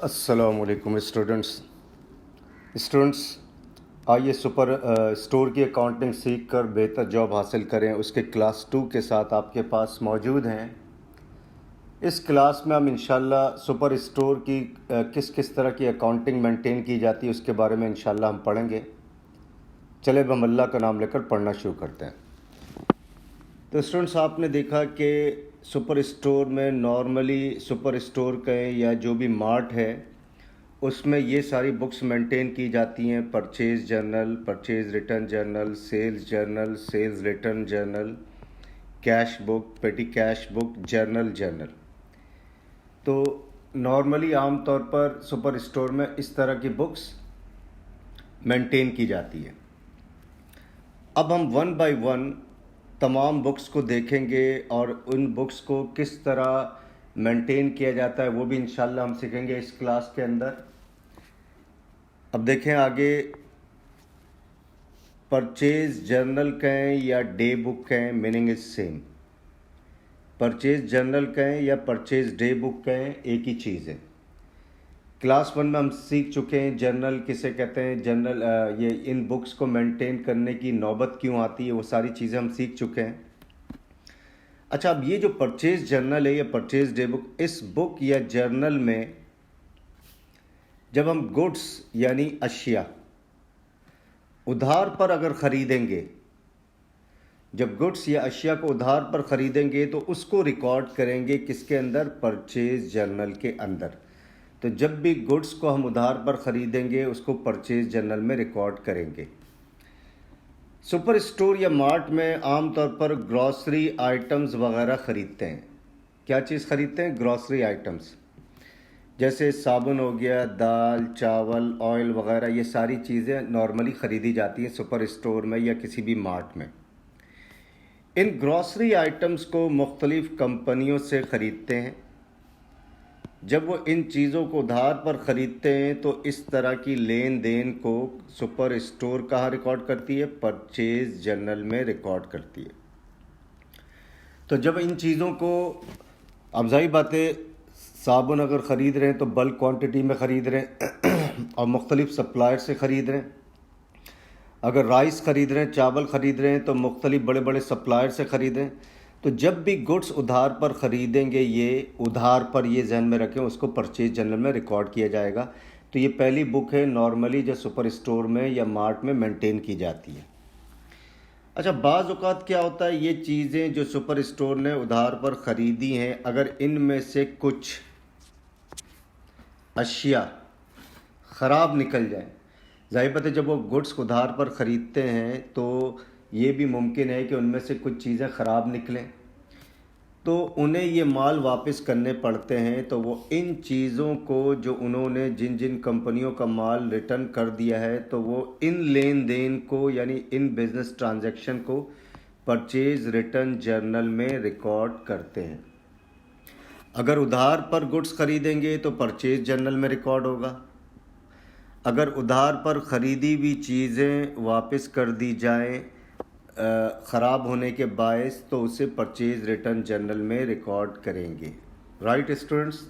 अस्सलामुअलैकुम स्टूडेंट्स। आइए super store की अकाउंटिंग सीख कर बेहतर जॉब हासिल करें, उसके क्लास 2 के साथ आपके पास मौजूद हैं। इस क्लास में हम इंशाल्लाह सुपर स्टोर की किस किस तरह की अकाउंटिंग मेंटेन की जाती है उसके बारे में इंशाल्लाह हम पढ़ेंगे। चले अब हम अल्लाह का नाम लेकर पढ़ना शुरू करते हैं। तो स्टूडेंट्स, आपने देखा कि सुपर स्टोर में नॉर्मली सुपर स्टोर कहें या जो भी मार्ट है उसमें ये सारी बुक्स मेंटेन की जाती हैं। Purchase journal, purchase return journal, sales return journal, cash book, petty cash book, journal. तो नॉर्मली आमतौर पर सुपर स्टोर में इस तरह की बुक्स मेंटेन की जाती है। अब हम वन बाय वन तमाम बुक्स को देखेंगे और उन बुक्स को किस तरह मेंटेन किया जाता है वो भी इंशाल्लाह हम सीखेंगे इस क्लास के अंदर। अब देखें आगे, परचेज जर्नल कहें या डे बुक कहें, meaning is same. Purchase journal कहें या परचेज डे बुक कहें, एक ही चीज़ है। क्लास 1 में हम सीख चुके हैं जर्नल किसे कहते हैं, जर्नल ये इन बुक्स को मेंटेन करने की नौबत क्यों आती है, वो सारी चीज़ें हम सीख चुके हैं। अच्छा, अब ये जो परचेज जर्नल है या परचेज डे बुक, इस बुक या जर्नल में जब हम गुड्स यानी अशिया उधार पर अगर ख़रीदेंगे, जब गुड्स या अशिया को उधार पर ख़रीदेंगे तो उसको रिकॉर्ड करेंगे किसके अंदर, परचेज जर्नल के अंदर। तो जब भी गुड्स को हम उधार पर ख़रीदेंगे उसको परचेज जर्नल में रिकॉर्ड करेंगे। सुपर स्टोर या मार्ट में आमतौर पर ग्रॉसरी आइटम्स वगैरह ख़रीदते हैं। क्या चीज़ ख़रीदते हैं? ग्रॉसरी आइटम्स, जैसे साबुन हो गया, दाल, चावल, ऑयल वगैरह, ये सारी चीज़ें नॉर्मली ख़रीदी जाती हैं सुपर स्टोर में या किसी भी मार्ट में। इन ग्रॉसरी आइटम्स को मुख्तलिफ़ कंपनियों से ख़रीदते हैं। जब वो इन चीज़ों को उधार पर ख़रीदते हैं तो इस तरह की लेन देन को सुपर स्टोर कहाँ रिकॉर्ड करती है? परचेज जर्नल में रिकॉर्ड करती है। तो जब इन चीज़ों को, अब ज़ाहिर बात है, साबुन अगर ख़रीद रहे हैं तो बल्क क्वांटिटी में ख़रीद रहे हैं और मुख्तलिफ़ सप्लायर से ख़रीद रहे हैं। अगर राइस ख़रीद रहे हैं, चावल ख़रीद रहे हैं तो मुख्तलिफ़ बड़े बड़े सप्लायर से ख़रीद रहे हैं। तो जब भी गुड्स उधार पर ख़रीदेंगे, ये उधार पर, ये जहन में रखें, उसको परचेज जर्नल में रिकॉर्ड किया जाएगा। तो ये पहली बुक है नॉर्मली जो सुपर स्टोर में या मार्ट में मेंटेन की जाती है। अच्छा, बाज़ औक़ात क्या होता है, ये चीज़ें जो सुपर स्टोर ने उधार पर ख़रीदी हैं, अगर इनमें से कुछ अशिया ख़राब निकल जाए, ज़ाहिर बात है जब वो गुड्स उधार पर ख़रीदते हैं तो ये भी मुमकिन है कि उनमें से कुछ चीज़ें ख़राब निकलें, तो उन्हें ये माल वापस करने पड़ते हैं। तो वो इन चीज़ों को जो उन्होंने जिन जिन कंपनियों का माल रिटर्न कर दिया है, तो वो इन लेन देन को यानी इन बिज़नेस ट्रांजैक्शन को परचेज रिटर्न जर्नल में रिकॉर्ड करते हैं। अगर उधार पर गुड्स ख़रीदेंगे तो परचेज जर्नल में रिकॉर्ड होगा। अगर उधार पर ख़रीदी हुई चीज़ें वापस कर दी जाएं ख़राब होने के बायस, तो उसे परचेज रिटर्न जर्नल में रिकॉर्ड करेंगे। राइट स्टूडेंट्स,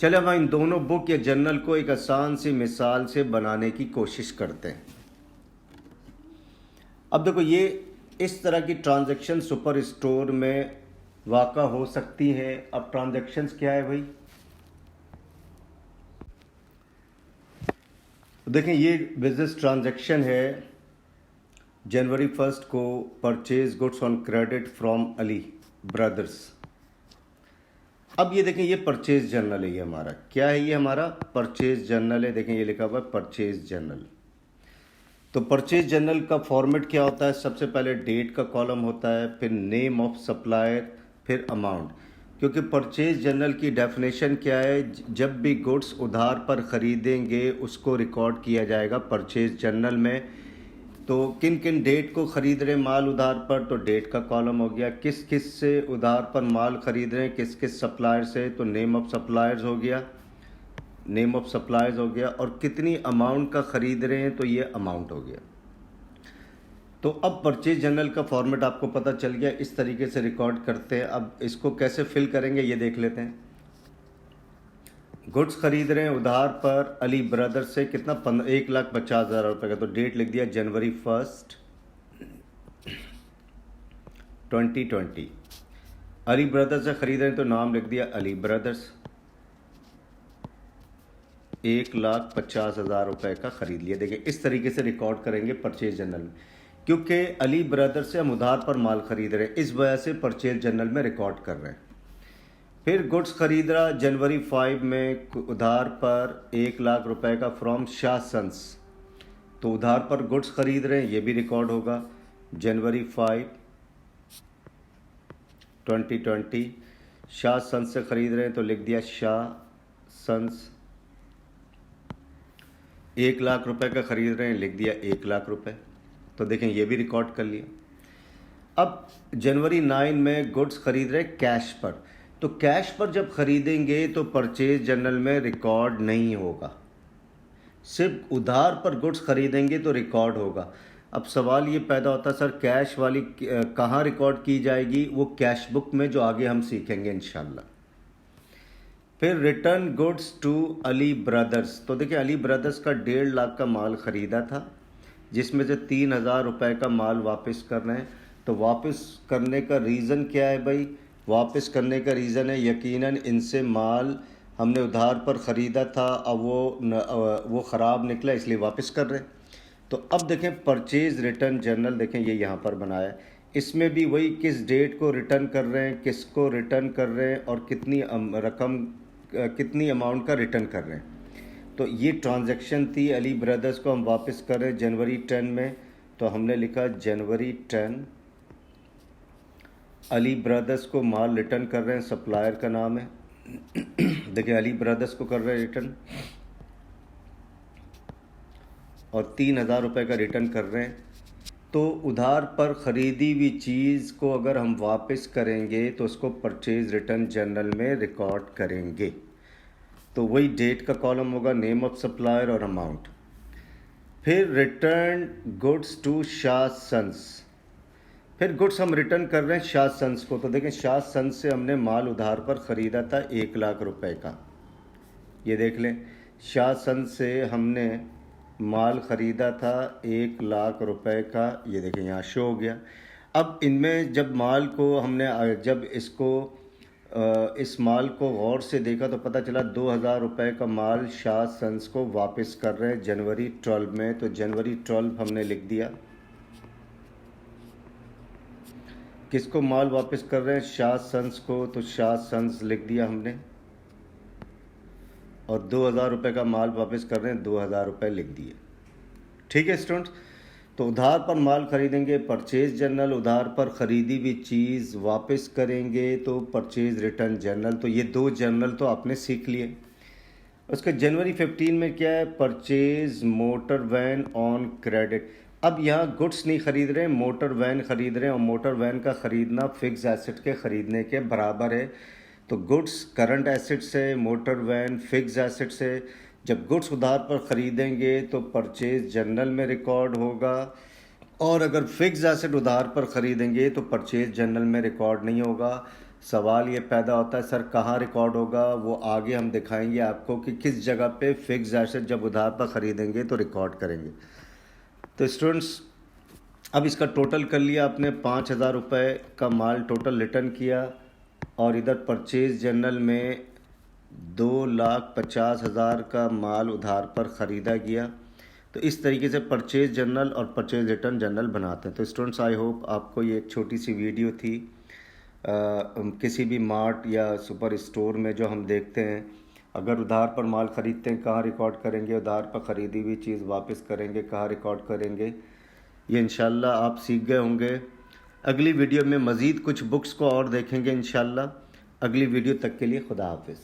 चले हम इन दोनों बुक या जर्नल को एक आसान सी मिसाल से बनाने की कोशिश करते हैं। अब देखो, ये इस तरह की ट्रांजैक्शन सुपर स्टोर में वाक़ा हो सकती है। अब ट्रांजैक्शंस क्या है भाई? देखें, ये बिज़नेस ट्रांजैक्शन है। जनवरी 1 को purchase goods on credit from Ali brothers. अब ये देखें, ये परचेज जर्नल है। ये हमारा क्या है? ये हमारा परचेज जर्नल है। देखें, ये लिखा हुआ है परचेज जर्नल। तो परचेज जर्नल का फॉर्मेट क्या होता है? सबसे पहले डेट का कॉलम होता है, फिर नेम ऑफ सप्लायर, फिर अमाउंट। क्योंकि परचेज जर्नल की डेफिनेशन क्या है? जब भी गुड्स उधार पर ख़रीदेंगे उसको रिकॉर्ड किया जाएगा परचेज जर्नल में। तो किन किन डेट को ख़रीद रहे हैं माल उधार पर, तो डेट का कॉलम हो गया। किस किस से उधार पर माल ख़रीद रहे हैं, किस किस सप्लायर से, तो नेम ऑफ सप्लायर्स हो गया, नेम ऑफ सप्लायर्स हो गया। और कितनी अमाउंट का ख़रीद रहे हैं, तो ये अमाउंट हो गया। तो अब परचेज जर्नल का फॉर्मेट आपको पता चल गया, इस तरीके से रिकॉर्ड करते हैं। अब इसको कैसे फिल करेंगे ये देख लेते हैं। गुड्स खरीद रहे हैं उधार पर अली ब्रदर्स से कितना 1,50,000 रुपये का। तो डेट लिख दिया जनवरी 1, 2020। अली ब्रदर्स से खरीद रहे हैं तो नाम लिख दिया अली ब्रदर्स। 1,50,000 रुपये का खरीद लिया। देखिए इस तरीके से रिकॉर्ड करेंगे परचेज जर्नल में, क्योंकि अली ब्रदर्स से हम उधार पर माल खरीद रहे हैं, इस वजह से परचेज जर्नल में रिकॉर्ड कर रहे हैं। फिर गुड्स खरीद रहा जनवरी 5 में उधार पर 1,00,000 रुपए का फ्रॉम शाह सन्स। तो उधार पर गुड्स खरीद रहे हैं, ये भी रिकॉर्ड होगा जनवरी 5, 2020। शाह सन्स से खरीद रहे हैं तो लिख दिया शाह सन्स। 1,00,000 रुपए का खरीद रहे हैं, लिख दिया 1,00,000 रुपए। तो देखें ये भी रिकॉर्ड कर लिया। अब जनवरी 9 में गुड्स खरीद रहे हैं कैश पर। तो कैश पर जब खरीदेंगे तो परचेज जर्नल में रिकॉर्ड नहीं होगा, सिर्फ उधार पर गुड्स खरीदेंगे तो रिकॉर्ड होगा। अब सवाल ये पैदा होता है सर कैश वाली कहाँ रिकॉर्ड की जाएगी? वो कैश बुक में, जो आगे हम सीखेंगे इंशाल्लाह। फिर return goods to Ali brothers. तो देखिए अली ब्रदर्स का 1.5 लाख का माल ख़रीदा था, जिसमें से 3,000 रुपये का माल वापस कर रहे हैं। तो वापस करने का रीज़न क्या है भाई? वापस करने का रीज़न है यकीनन इनसे माल हमने उधार पर ख़रीदा था, अब वो ख़राब निकला इसलिए वापस कर रहे हैं। तो अब देखें परचेज़ रिटर्न जर्नल, देखें ये यहाँ पर बनाया है। इसमें भी वही किस डेट को रिटर्न कर रहे हैं, किसको रिटर्न कर रहे हैं और कितनी अमाउंट का रिटर्न कर रहे हैं। तो ये ट्रांजैक्शन थी अली ब्रदर्स को हम वापस कर रहे हैं जनवरी 10 में। तो हमने लिखा जनवरी 10 अली ब्रदर्स को माल रिटर्न कर रहे हैं, सप्लायर का नाम है। देखिए अली ब्रदर्स को कर रहे हैं रिटर्न और 3,000 रुपये का रिटर्न कर रहे हैं। तो उधार पर ख़रीदी हुई चीज़ को अगर हम वापस करेंगे तो उसको परचेज रिटर्न जर्नल में रिकॉर्ड करेंगे। तो वही डेट का कॉलम होगा, नेम ऑफ सप्लायर और अमाउंट। फिर return goods to Shah sons. फिर गुड्स हम रिटर्न कर रहे हैं शाह सन्स को। तो देखें शाह सन्स से हमने माल उधार पर ख़रीदा था 1,00,000 रुपये का। ये देख लें, शाह सन्स से हमने माल ख़रीदा था 1,00,000 रुपये का। ये देखें यहाँ शो हो गया। अब इनमें जब माल को हमने इस माल को गौर से देखा तो पता चला 2,000 रुपये का माल शाह सन्स को वापस कर रहे हैं जनवरी 12 में। तो जनवरी 12 हमने लिख दिया। किसको माल वापस कर रहे हैं? शाह सन्स को। तो शाह सन्स लिख दिया हमने और 2,000 रुपये का माल वापस कर रहे हैं, 2,000 रुपये लिख दिए। ठीक है स्टूडेंट्स। तो उधार पर माल खरीदेंगे परचेज जर्नल, उधार पर ख़रीदी हुई चीज़ वापस करेंगे तो परचेज रिटर्न जर्नल। तो ये 2 जर्नल तो आपने सीख लिए। उसके जनवरी 15 में क्या है? Purchase motor van on credit. अब यहाँ गुड्स नहीं ख़रीद रहे हैं, मोटर वैन ख़रीद रहे हैं और मोटर वैन का ख़रीदना फ़िक्स एसेट के ख़रीदने के बराबर है। तो गुड्स करंट एसेट्स है, मोटर वैन फ़िक्स एसेट्स है। जब गुड्स उधार पर ख़रीदेंगे तो परचेज जर्नल में रिकॉर्ड होगा, और अगर फ़िक्स एसेट उधार पर ख़रीदेंगे तो परचेज जर्नल में रिकॉर्ड नहीं होगा। सवाल ये पैदा होता है सर कहाँ रिकॉर्ड होगा? वो आगे हम दिखाएंगे आपको कि किस जगह पे फ़िक्स एसेट जब उधार पर ख़रीदेंगे तो रिकॉर्ड करेंगे। तो स्टूडेंट्स अब इसका टोटल कर लिया आपने, 5,000 रुपये का माल टोटल रिटर्न किया और इधर परचेज जर्नल में 2,50,000 का माल उधार पर ख़रीदा गया। तो इस तरीके से परचेज जर्नल और परचेज रिटर्न जर्नल बनाते हैं। तो स्टूडेंट्स आई होप आपको ये एक छोटी सी वीडियो थी। किसी भी मार्ट या सुपर स्टोर में जो हम देखते हैं, अगर उधार पर माल ख़रीदते हैं कहाँ रिकॉर्ड करेंगे, उधार पर ख़रीदी हुई चीज़ वापस करेंगे कहाँ रिकॉर्ड करेंगे, ये इंशाल्लाह आप सीख गए होंगे। अगली वीडियो में मज़ीद कुछ बुक्स को और देखेंगे इंशाल्लाह। अगली वीडियो तक के लिए खुदा हाफिज़।